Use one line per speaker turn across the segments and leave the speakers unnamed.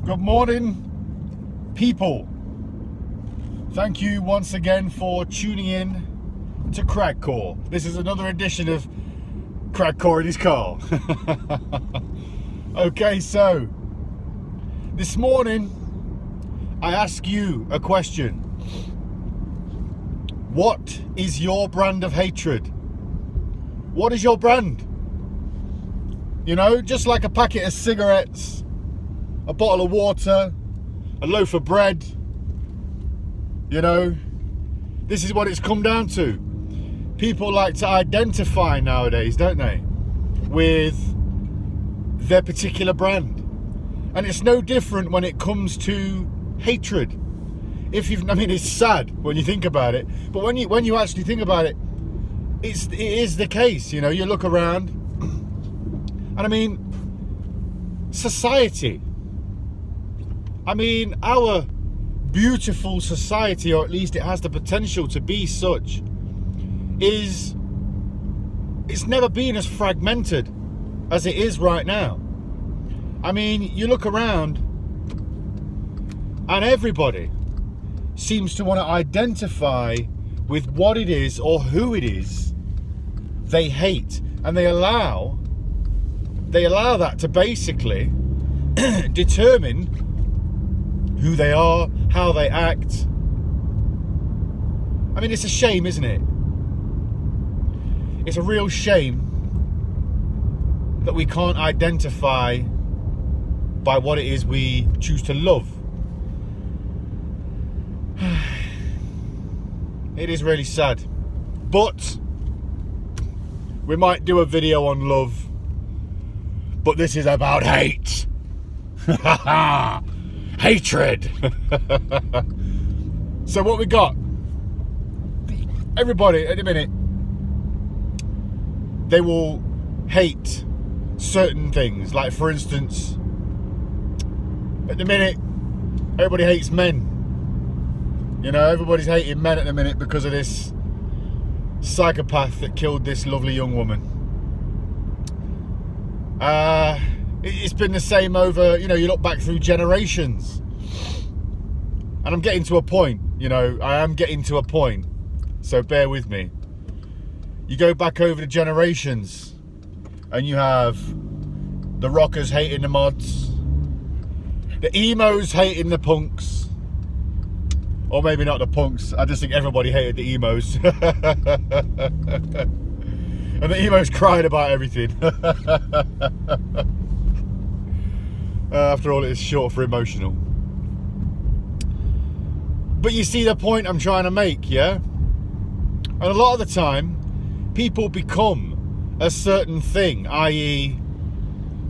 Good morning, people. Thank you once again for tuning in to Cragcore. This is another edition of Cragcore in his car. Okay, so this morning I ask you a question. What is your brand of hatred? What is your brand? You know, just like a packet of cigarettes, a bottle of water, a loaf of bread, you know, this is what it's come down to. People like to identify nowadays, don't they, with their particular brand. And it's no different when it comes to hatred. I mean, it's sad when you think about it, but when you actually think about it, it is the case. You know, you look around, and I mean, society. I mean, our beautiful society, or at least it has the potential to be such, it's never been as fragmented as it is right now. I mean, you look around and everybody seems to want to identify with what it is or who it is they hate, and they allow that to basically determine who they are, how they act. I mean, it's a shame, isn't it? It's a real shame that we can't identify by what it is we choose to love. It is really sad. But we might do a video on love, but this is about hate. Hatred. So what we got? Everybody at the minute, they will hate certain things. Like, for instance, at the minute, everybody hates men. You know, everybody's hating men at the minute because of this psychopath that killed this lovely young woman. It's been the same over, you know, you look back through generations. And I'm getting to a point, you know, I am getting to a point. So bear with me. You go back over the generations and you have the rockers hating the mods, the emos hating the punks, or maybe not the punks. I just think everybody hated the emos. And the emos cried about everything. After all, it's short for emotional. But you see the point I'm trying to make, yeah? And a lot of the time, people become a certain thing, i.e.,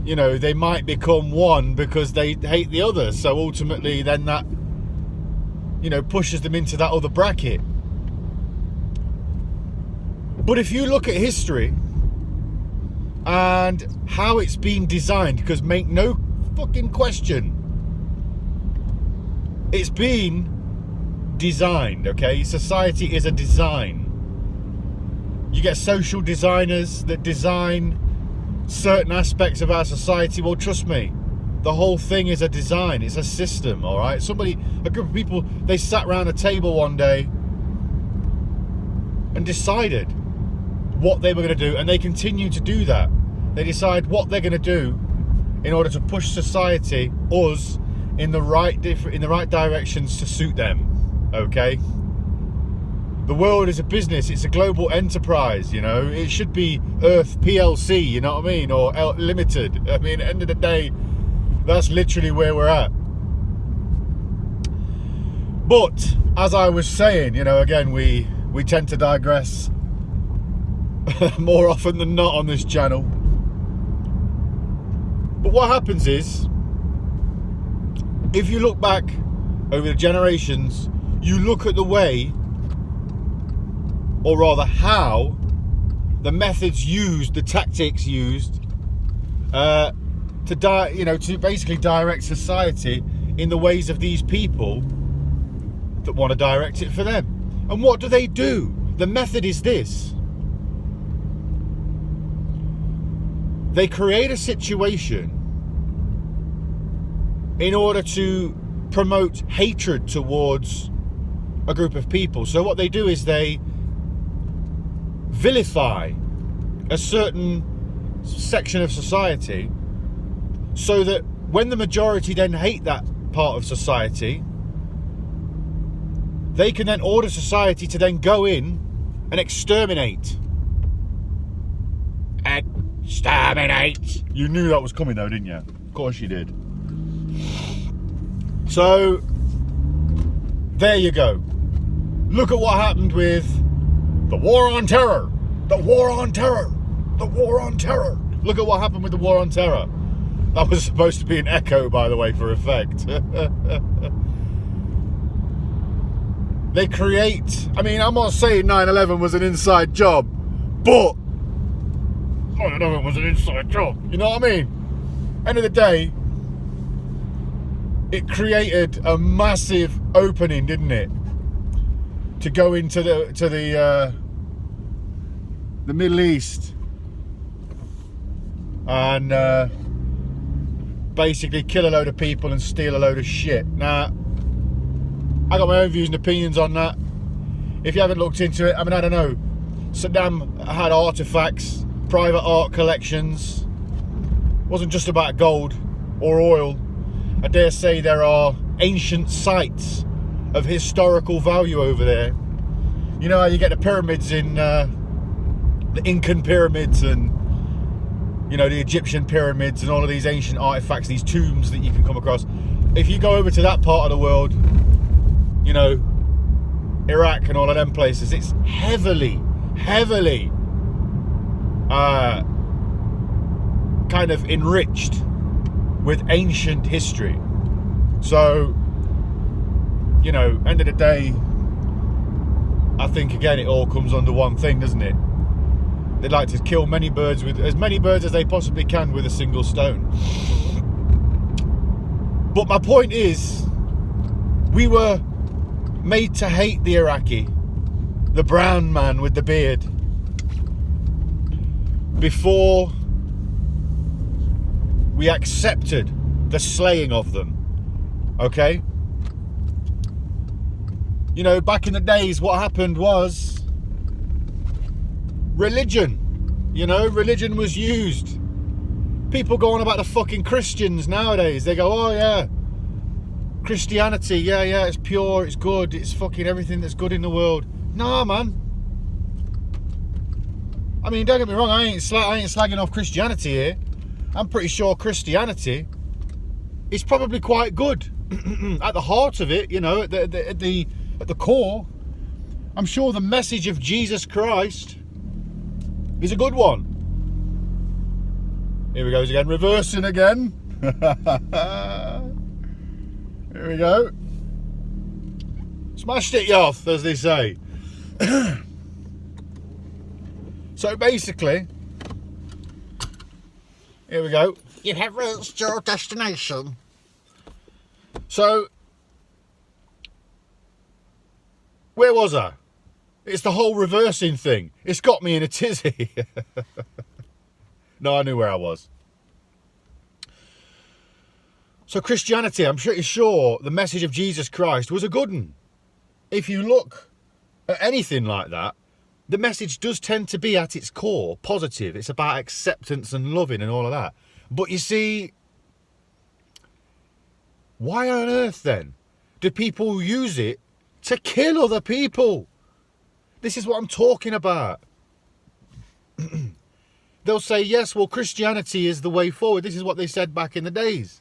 you know, they might become one because they hate the other. So ultimately, then that, you know, pushes them into that other bracket. But if you look at history and how it's been designed, because make no fucking question, it's been designed, okay? Society is a design. You get social designers that design certain aspects of our society. Well, trust me, the whole thing is a design. It's a system, all right? A group of people, they sat around a table one day and decided what they were going to do, and they continue to do that. They decide what they're going to do in order to push society, us, in the right directions to suit them, okay? The world is a business. It's a global enterprise, you know. It should be Earth PLC, you know what I mean, or Limited. I mean, at the end of the day, that's literally where we're at. But as I was saying, you know, again, we tend to digress more often than not on this channel. But what happens is, if you look back over the generations, you look at the way, or rather how, the methods used, the tactics used, to basically direct society in the ways of these people that want to direct it for them. And what do? The method is this. They create a situation in order to promote hatred towards a group of people. So what they do is they vilify a certain section of society, so that when the majority then hate that part of society, they can then order society to then go in and exterminate. Exterminate! You knew that was coming though, didn't you? Of course you did. So, there you go. Look at what happened with the war on terror. The war on terror. The war on terror. Look at what happened with the war on terror. That was supposed to be an echo, by the way, for effect. They create... I mean, I'm not saying 9/11 was an inside job, but 9/11 was an inside job. You know what I mean? End of the day, it created a massive opening, didn't it? To go into the Middle East and basically kill a load of people and steal a load of shit. Now, I got my own views and opinions on that. If you haven't looked into it, I mean, I don't know. Saddam had artifacts, private art collections. It wasn't just about gold or oil. I dare say there are ancient sites of historical value over there. You know how you get the pyramids in the Incan pyramids and, you know, the Egyptian pyramids and all of these ancient artifacts, these tombs that you can come across. If you go over to that part of the world, you know, Iraq and all of them places, it's heavily kind of enriched with ancient history. So, you know, end of the day, I think again it all comes under one thing, doesn't it? They'd like to kill many birds with as many birds as they possibly can with a single stone. But my point is, we were made to hate the Iraqi, the brown man with the beard, before we accepted the slaying of them. Okay? You know, back in the days, what happened was religion. You know, religion was used. People go on about the fucking Christians nowadays. They go, oh yeah, Christianity, yeah, it's pure, it's good, it's fucking everything that's good in the world. Nah, man. I mean, don't get me wrong, I ain't slagging off Christianity here. I'm pretty sure Christianity is probably quite good. At the heart of it, you know, at the core, I'm sure the message of Jesus Christ is a good one. Here we go again, reversing again. Here we go. Smashed it, yoff, as they say. So basically, here we go. You have reached your destination. So, where was I? It's the whole reversing thing. It's got me in a tizzy. No, I knew where I was. So Christianity, I'm pretty sure the message of Jesus Christ was a good one. If you look at anything like that, the message does tend to be at its core positive. It's about acceptance and loving and all of that. But you see, why on earth then do people use it to kill other people? This is what I'm talking about. They'll say, yes, well, Christianity is the way forward. This is what they said back in the days.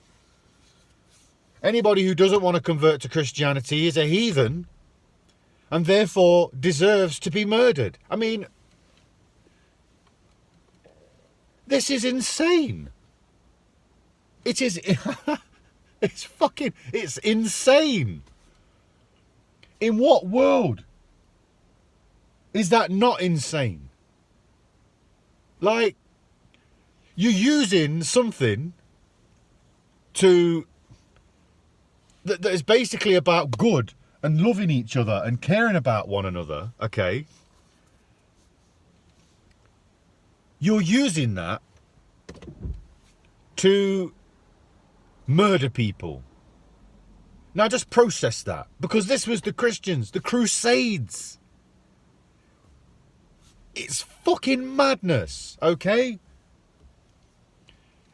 Anybody who doesn't want to convert to Christianity is a heathen and therefore deserves to be murdered. I mean, this is insane. It is... It's insane. In what world is that not insane? Like, you're using something that is basically about good and loving each other and caring about one another, okay? You're using that to murder people. Now just process that, because this was the Christians, the Crusades. It's fucking madness, okay?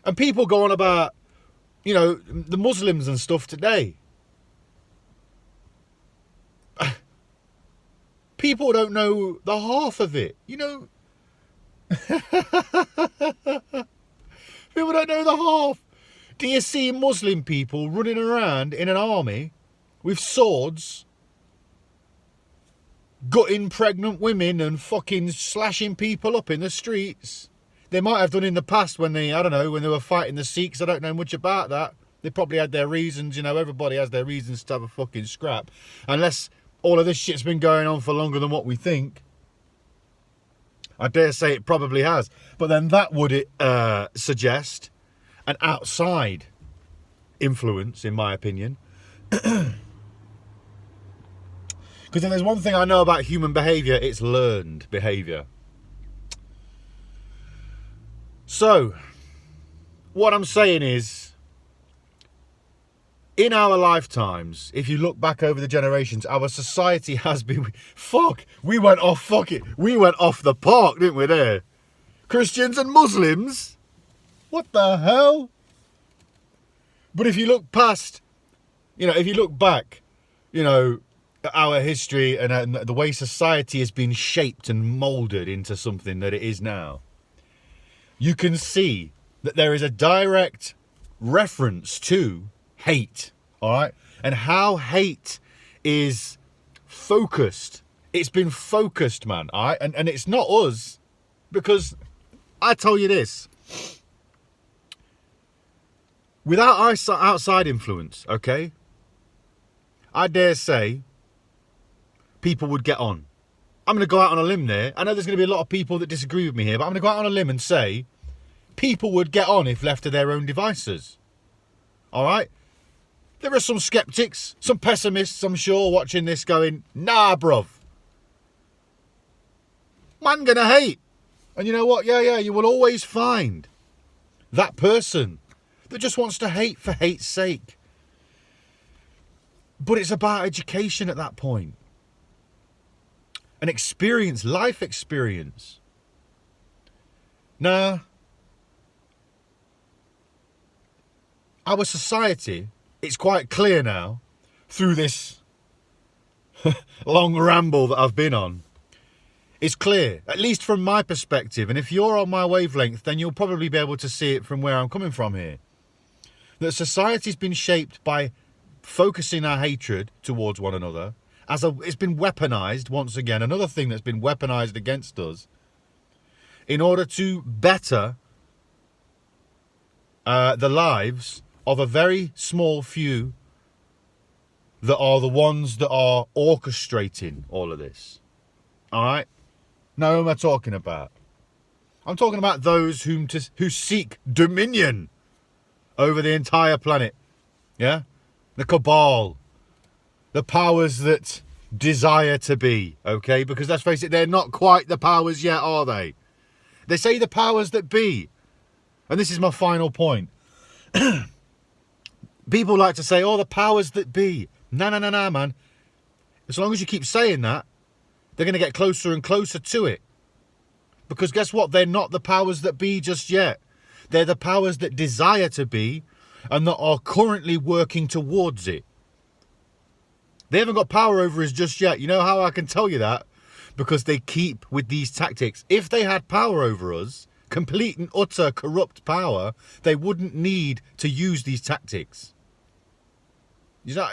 And people go on about, you know, the Muslims and stuff today. People don't know the half of it, you know. People don't know the half. Do you see Muslim people running around in an army with swords, gutting pregnant women and fucking slashing people up in the streets? They might have done in the past when they, I don't know, when they were fighting the Sikhs. I don't know much about that. They probably had their reasons, you know, everybody has their reasons to have a fucking scrap. Unless all of this shit's been going on for longer than what we think. I dare say it probably has. But then that would suggest an outside influence, in my opinion. Because if there's one thing I know about human behaviour, it's learned behaviour. So, what I'm saying is, in our lifetimes, if you look back over the generations, our society has been... we went off the park, didn't we there? Christians and Muslims? What the hell? But if you look past, you know, if you look back, you know, at our history and the way society has been shaped and moulded into something that it is now, you can see that there is a direct reference to hate, all right? And how hate is focused. It's been focused, man, all right? And it's not us, because I tell you this, without outside influence, okay, I dare say people would get on. I'm going to go out on a limb there. I know there's going to be a lot of people that disagree with me here, but I'm going to go out on a limb and say people would get on if left to their own devices. All right? There are some skeptics, some pessimists, I'm sure, watching this going, nah, bruv. Man gonna hate. And you know what? Yeah, you will always find that person that just wants to hate for hate's sake. But it's about education at that point. An experience, life experience. Now, our society, it's quite clear now, through this long ramble that I've been on, it's clear, at least from my perspective, and if you're on my wavelength, then you'll probably be able to see it from where I'm coming from here, that society's been shaped by focusing our hatred towards one another. It's been weaponized, once again, another thing that's been weaponized against us, in order to better the lives of a very small few that are the ones that are orchestrating all of this. All right? Now, who am I talking about? I'm talking about those who seek dominion over the entire planet. Yeah? The Cabal. The powers that desire to be. Okay? Because let's face it, they're not quite the powers yet, are they? They say the powers that be. And this is my final point. People like to say, oh, the powers that be. No, man. As long as you keep saying that, they're going to get closer and closer to it. Because guess what? They're not the powers that be just yet. They're the powers that desire to be and that are currently working towards it. They haven't got power over us just yet. You know how I can tell you that? Because they keep with these tactics. If they had power over us, complete and utter corrupt power, they wouldn't need to use these tactics. You know,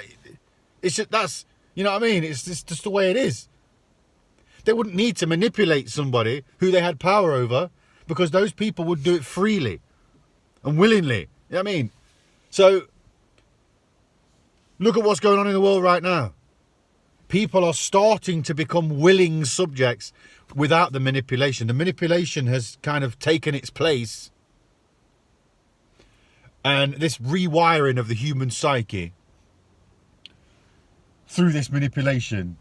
it's just, that's, you know what I mean? It's just the way it is. They wouldn't need to manipulate somebody who they had power over, because those people would do it freely and willingly. You know what I mean? So, look at what's going on in the world right now. People are starting to become willing subjects without the manipulation. The manipulation has kind of taken its place. And this rewiring of the human psyche through this manipulation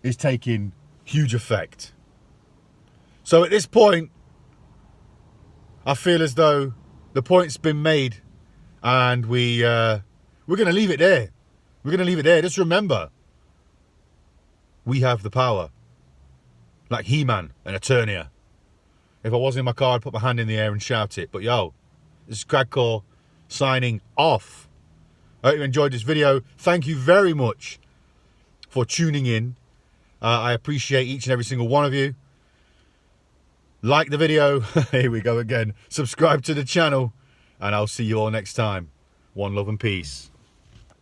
is taking huge effect. So at this point, I feel as though the point's been made And we're going to leave it there. We're going to leave it there. Just remember, we have the power. Like He-Man and Eternia. If I was in my car, I'd put my hand in the air and shout it. But yo, this is Cragcore signing off. I hope you enjoyed this video. Thank you very much for tuning in. I appreciate each and every single one of you. Like the video. Here we go again. Subscribe to the channel. And I'll see you all next time. One love and peace.